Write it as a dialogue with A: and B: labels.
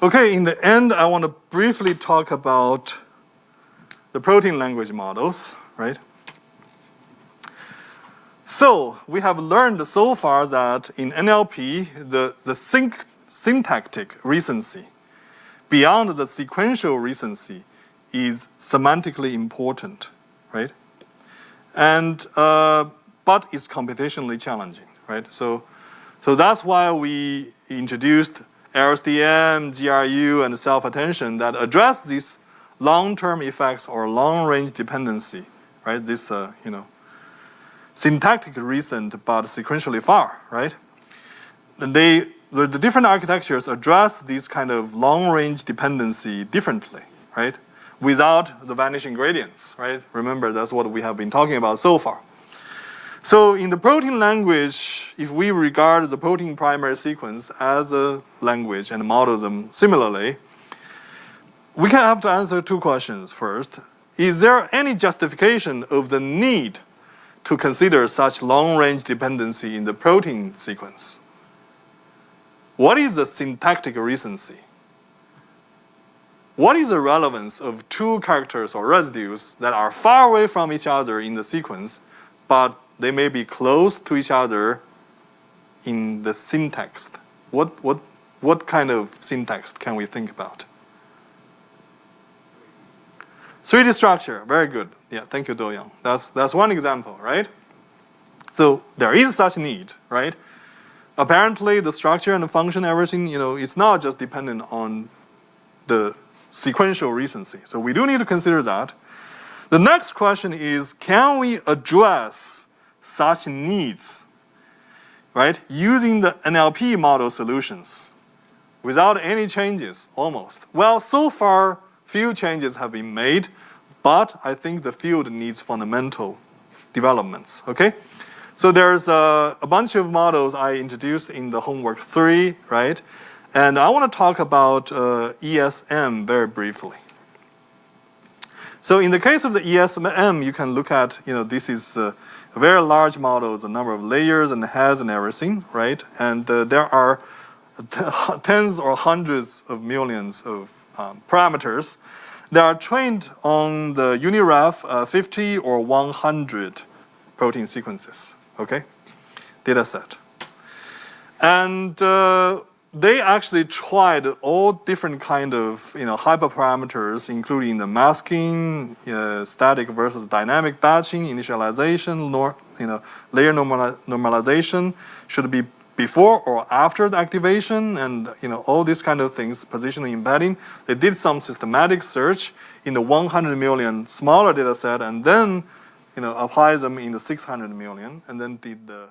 A: Okay, in the end, I want to briefly talk about the protein language models, right? So we have learned so far that in NLP, the syntactic recency beyond the sequential recency is semantically important, right? And but it's computationally challenging, right? So that's why we introduced LSTM, GRU, and self-attention that address these long-term effects or long-range dependency, right? This, syntactic recent but sequentially far, right? And the different architectures address this kind of long-range dependency differently, right? Without the vanishing gradients, right? Remember, that's what we have been talking about so far. So in the protein language, if we regard the protein primary sequence as a language and model them similarly, we can have to answer two questions. First, is there any justification of the need to consider such long-range dependency in the protein sequence? What is the syntactic recency? What is the relevance of two characters or residues that are far away from each other in the sequence, but they may be close to each other in the syntax? What kind of syntax can we think about? 3D structure, very good. Yeah, thank you, Do-Young. That's one example, right? So there is such need, right? Apparently, the structure and the function, everything, it's not just dependent on the sequential recency. So we do need to consider that. The next question is, can we address such needs, right, using the NLP model solutions without any changes, almost? Well, so far, few changes have been made, but I think the field needs fundamental developments, okay? So there's a bunch of models I introduced in the homework 3, right? And I want to talk about ESM very briefly. So in the case of the ESM, you can look at, this is a very large model, the number of layers and heads and everything, right? And there are tens or hundreds of millions of parameters that are trained on the UniRef 50 or 100 protein sequences, okay? Data set. And they actually tried all different kind of hyperparameters, including the masking, static versus dynamic batching, initialization, layer normalization, should be before or after the activation, and all these kind of things, positional embedding. They did some systematic search in the 100 million smaller data set, and then apply them in the 600 million, and then did the